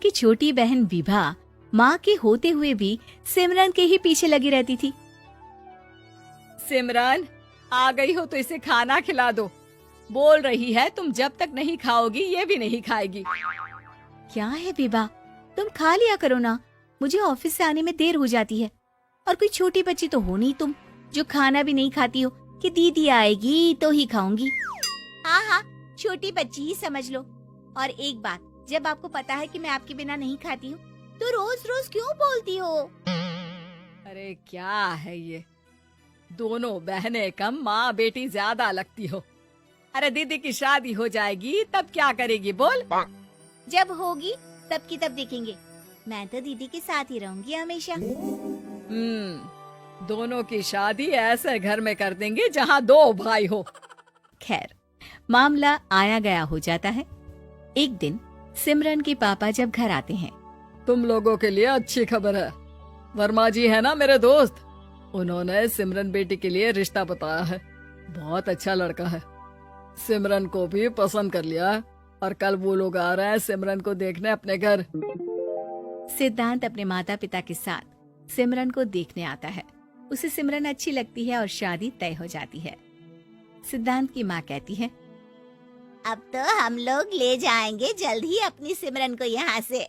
उसकी छोटी बहन विभा माँ के होते हुए भी सिमरन के ही पीछे लगी रहती थी। सिमरन, आ गई हो तो इसे खाना खिला दो। बोल रही है तुम जब तक नहीं खाओगी ये भी नहीं खाएगी। क्या है विभा, तुम खा लिया करो ना, मुझे ऑफिस से आने में देर हो जाती है। और कोई छोटी बच्ची तो हो नहीं तुम जो खाना भी नहीं खाती हो कि दीदी आएगी तो ही खाऊंगी। हाँ हाँ, छोटी बच्ची ही समझ लो। और एक बात, जब आपको पता है कि मैं आपके बिना नहीं खाती हूँ तो रोज रोज क्यों बोलती हो? अरे क्या है ये, दोनों बहनें कम माँ बेटी ज्यादा लगती हो। अरे दीदी की शादी हो जाएगी तब क्या करेगी बोल? जब होगी तब की तब देखेंगे। मैं तो दीदी के साथ ही रहूंगी हमेशा। दोनों की शादी ऐसे घर में कर देंगे जहाँ दो भाई हो। खैर, मामला आया गया हो जाता है। एक दिन सिमरन के पापा जब घर आते हैं। तुम लोगों के लिए अच्छी खबर है। वर्मा जी है ना मेरे दोस्त, उन्होंने सिमरन बेटी के लिए रिश्ता बताया है। बहुत अच्छा लड़का है, सिमरन को भी पसंद कर लिया है और कल वो लोग आ रहे हैं सिमरन को देखने अपने घर। सिद्धांत अपने माता पिता के साथ सिमरन को देखने आता है। उसे सिमरन अच्छी लगती है और शादी तय हो जाती है। सिद्धांत की माँ कहती है, अब तो हम लोग ले जाएंगे जल्द ही अपनी सिमरन को यहाँ से।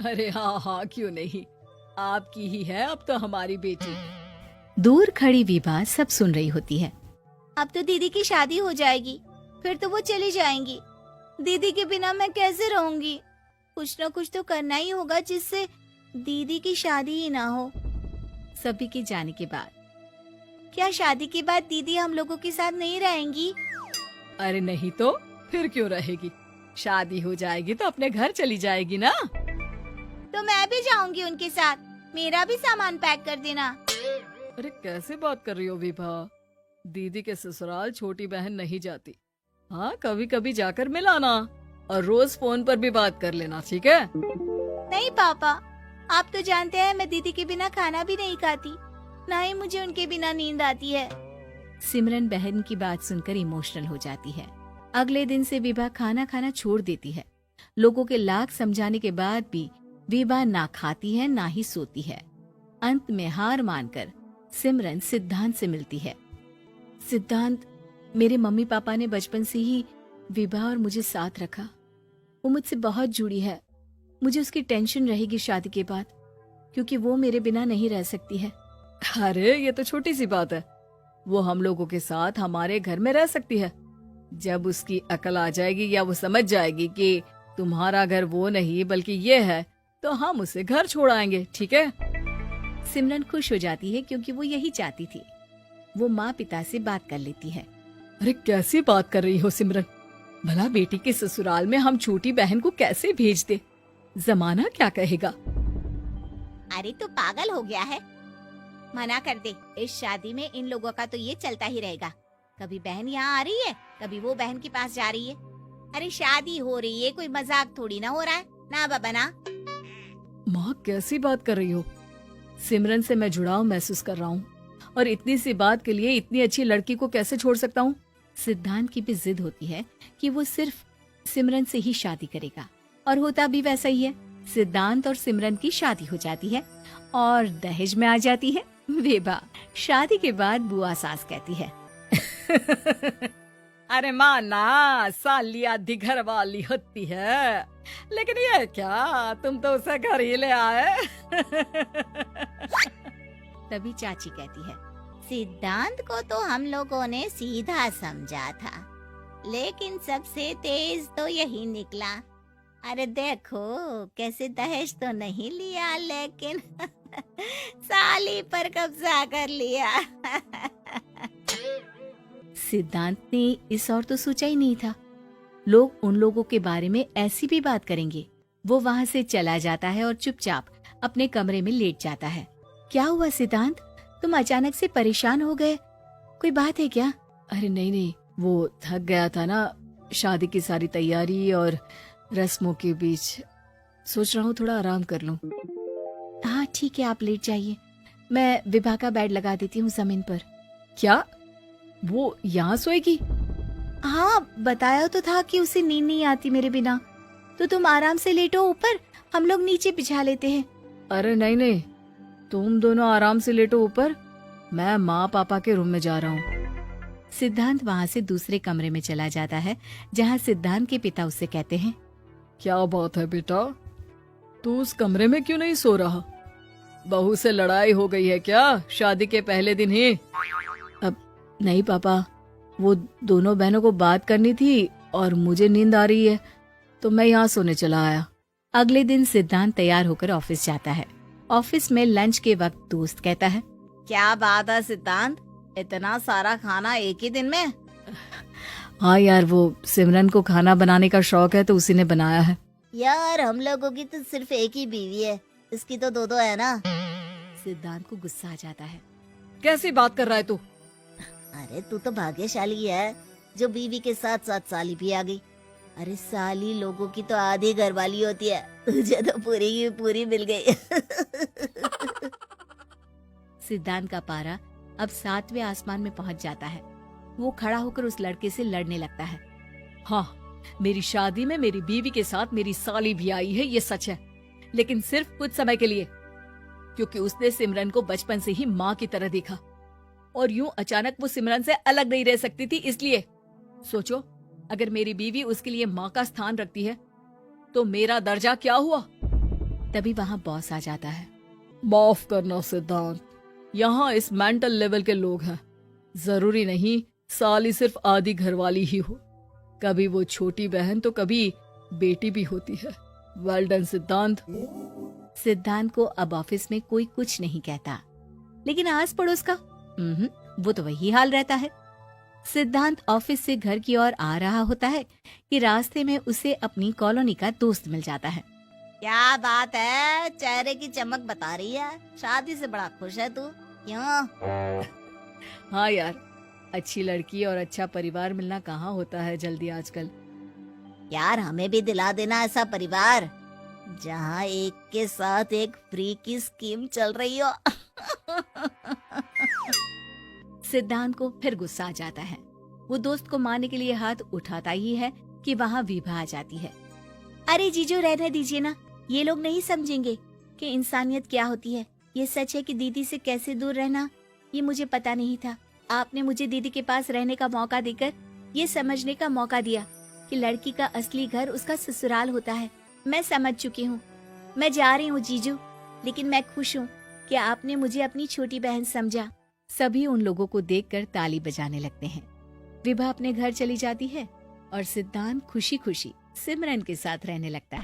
अरे हाँ हाँ, क्यों नहीं, आपकी ही है अब तो हमारी बेटी। दूर खड़ी विभा सब सुन रही होती है। अब तो दीदी की शादी हो जाएगी, फिर तो वो चली जाएंगी। दीदी के बिना मैं कैसे रहूंगी? कुछ न कुछ तो करना ही होगा जिससे दीदी की शादी ही ना हो। सभी के जाने के बाद क्या शादी के बाद दीदी हम लोगों के साथ नहीं रहेंगी? अरे नहीं तो फिर क्यों रहेगी, शादी हो जाएगी तो अपने घर चली जाएगी ना। तो मैं भी जाऊंगी उनके साथ, मेरा भी सामान पैक कर देना। अरे कैसे बात कर रही हो विभा, दीदी के ससुराल छोटी बहन नहीं जाती। हाँ, कभी कभी जाकर मिलाना और रोज फोन पर भी बात कर लेना, ठीक है? नहीं पापा, आप तो जानते हैं मैं दीदी के बिना खाना भी नहीं खाती, ना ही मुझे उनके बिना नींद आती है। सिमरन बहन की बात सुनकर इमोशनल हो जाती है। अगले दिन से विभा खाना खाना छोड़ देती है। लोगों के लाख समझाने के बाद भी विभा ना खाती है ना ही सोती है। अंत में हार मानकर सिमरन सिद्धांत से मिलती है। सिद्धांत, मेरे मम्मी पापा ने बचपन से ही विभा और मुझे साथ रखा। वो मुझसे बहुत जुड़ी है। मुझे उसकी टेंशन रहेगी शादी के बाद, क्योंकि वो मेरे बिना नहीं रह सकती है। अरे ये तो छोटी सी बात है, वो हम लोगों के साथ हमारे घर में रह सकती है। जब उसकी अकल आ जाएगी या वो समझ जाएगी कि तुम्हारा घर वो नहीं बल्कि ये है, तो हम उसे घर छोड़ आएंगे, ठीक है? सिमरन खुश हो जाती है क्योंकि वो यही चाहती थी। वो माँ पिता से बात कर लेती है। अरे कैसी बात कर रही हो सिमरन, भला बेटी के ससुराल में हम छोटी बहन को कैसे भेज दे? जमाना क्या कहेगा? अरे तो पागल हो गया है, मना कर दे। इस शादी में इन लोगों का तो ये चलता ही रहेगा। कभी बहन यहाँ आ रही है, कभी वो बहन के पास जा रही है। अरे शादी हो रही है, कोई मजाक थोड़ी ना हो रहा है ना बाबा ना। माँ कैसी बात कर रही हो? सिमरन से मैं जुड़ाव महसूस कर रहा हूँ और इतनी सी बात के लिए इतनी अच्छी लड़की को कैसे छोड़ सकता हूँ? सिद्धांत की भी जिद होती है कि वो सिर्फ सिमरन से ही शादी करेगा, और होता भी वैसा ही है। सिद्धांत और सिमरन की शादी हो जाती है और दहेज में आ जाती है विभा। शादी के बाद बुआ सास कहती है, अरे माँ ना, साली आधी घर वाली होती है, लेकिन ये क्या, तुम तो उसे घर ही ले आए। तभी चाची कहती है, सिद्धांत को तो हम लोगों ने सीधा समझा था, लेकिन सबसे तेज तो यही निकला। अरे देखो कैसे दहेज तो नहीं लिया, लेकिन साली पर कब्जा कर लिया। सिद्धांत ने इस और तो सोचा ही नहीं था, लोग उन लोगों के बारे में ऐसी भी बात करेंगे। वो वहाँ से चला जाता है और चुपचाप अपने कमरे में लेट जाता है। क्या हुआ सिद्धांत, तुम अचानक से परेशान हो गए, कोई बात है क्या? अरे नहीं, वो थक गया था ना, शादी की सारी तैयारी और रस्मों के बीच, सोच रहा हूँ थोड़ा आराम कर लूं। हाँ ठीक है, आप लेट जाइए, मैं विभा का बेड लगा देती हूँ जमीन पर। क्या वो यहाँ सोएगी? हाँ, बताया तो था कि उसे नींद नहीं आती मेरे बिना, तो तुम आराम से लेटो ऊपर, हम लोग नीचे बिछा लेते हैं। अरे नहीं नहीं, तुम दोनों आराम से लेटो ऊपर, मैं माँ पापा के रूम में जा रहा हूँ। सिद्धांत वहाँ से दूसरे कमरे में चला जाता है, जहाँ सिद्धांत के पिता उससे कहते हैं, क्या बात है बेटा, तू उस कमरे में क्यों नहीं सो रहा? बहू से लड़ाई हो गई है क्या शादी के पहले दिन ही? अब नहीं पापा, वो दोनों बहनों को बात करनी थी और मुझे नींद आ रही है, तो मैं यहाँ सोने चला आया। अगले दिन सिद्धांत तैयार होकर ऑफिस जाता है। ऑफिस में लंच के वक्त दोस्त कहता है, क्या बात है सिद्धांत, इतना सारा खाना एक ही दिन में? हाँ यार, वो सिमरन को खाना बनाने का शौक है तो उसी ने बनाया है। यार हम लोगों की तो सिर्फ एक ही बीवी है, इसकी तो दो है ना। सिद्धांत को गुस्सा आ जाता है। कैसी बात कर रहा है तू? अरे तू तो भाग्यशाली है जो बीवी के साथ साथ साली भी आ गई। अरे साली लोगों की तो आधी घरवाली होती है, तुझे तो पूरी की पूरी मिल गई। सिद्धांत का पारा अब 7वें आसमान में पहुंच जाता है। वो खड़ा होकर उस लड़के से लड़ने लगता है। हाँ, मेरी शादी में मेरी बीवी के साथ मेरी साली भी आई है, ये सच है, लेकिन सिर्फ कुछ समय के लिए, क्योंकि उसने सिमरन को बचपन से ही माँ की तरह देखा और यूं अचानक वो सिमरन से अलग नहीं रह सकती थी। इसलिए सोचो, अगर मेरी बीवी उसके लिए माँ का स्थान रखती है तो मेरा दर्जा क्या हुआ? तभी वहाँ बॉस आ जाता है। माफ करना सिद्धांत, यहाँ इस मेंटल लेवल के लोग हैं, जरूरी नहीं साली सिर्फ आधी घरवाली ही हो, कभी वो छोटी बहन तो कभी बेटी भी होती है। वेल डन सिद्धांत। सिद्धांत को अब ऑफिस में कोई कुछ नहीं कहता, लेकिन आस पड़ोस का वो तो वही हाल रहता है। सिद्धांत ऑफिस से घर की ओर आ रहा होता है कि रास्ते में उसे अपनी कॉलोनी का दोस्त मिल जाता है। क्या बात है, चेहरे की चमक बता रही है, शादी से बड़ा खुश है तू, क्यों? हाँ यार, अच्छी लड़की और अच्छा परिवार मिलना कहाँ होता है जल्दी आजकल। यार हमें भी दिला देना ऐसा परिवार जहाँ एक के साथ एक फ्री की स्कीम चल रही हो। सिद्धांत को फिर गुस्सा आ जाता है। वो दोस्त को मारने के लिए हाथ उठाता ही है कि वहाँ विभा आ जाती है। अरे जीजू, रहने दीजिए ना, ये लोग नहीं समझेंगे कि इंसानियत क्या होती है। ये सच है कि दीदी से कैसे दूर रहना, ये मुझे पता नहीं था। आपने मुझे दीदी के पास रहने का मौका देकर ये समझने का मौका दिया कि लड़की का असली घर उसका ससुराल होता है। मैं समझ चुकी हूँ, मैं जा रही हूँ जीजू, लेकिन मैं खुश हूँ कि आपने मुझे अपनी छोटी बहन समझा। सभी उन लोगों को देखकर ताली बजाने लगते हैं। विभा अपने घर चली जाती है और सिद्धांत खुशी खुशी सिमरन के साथ रहने लगता है।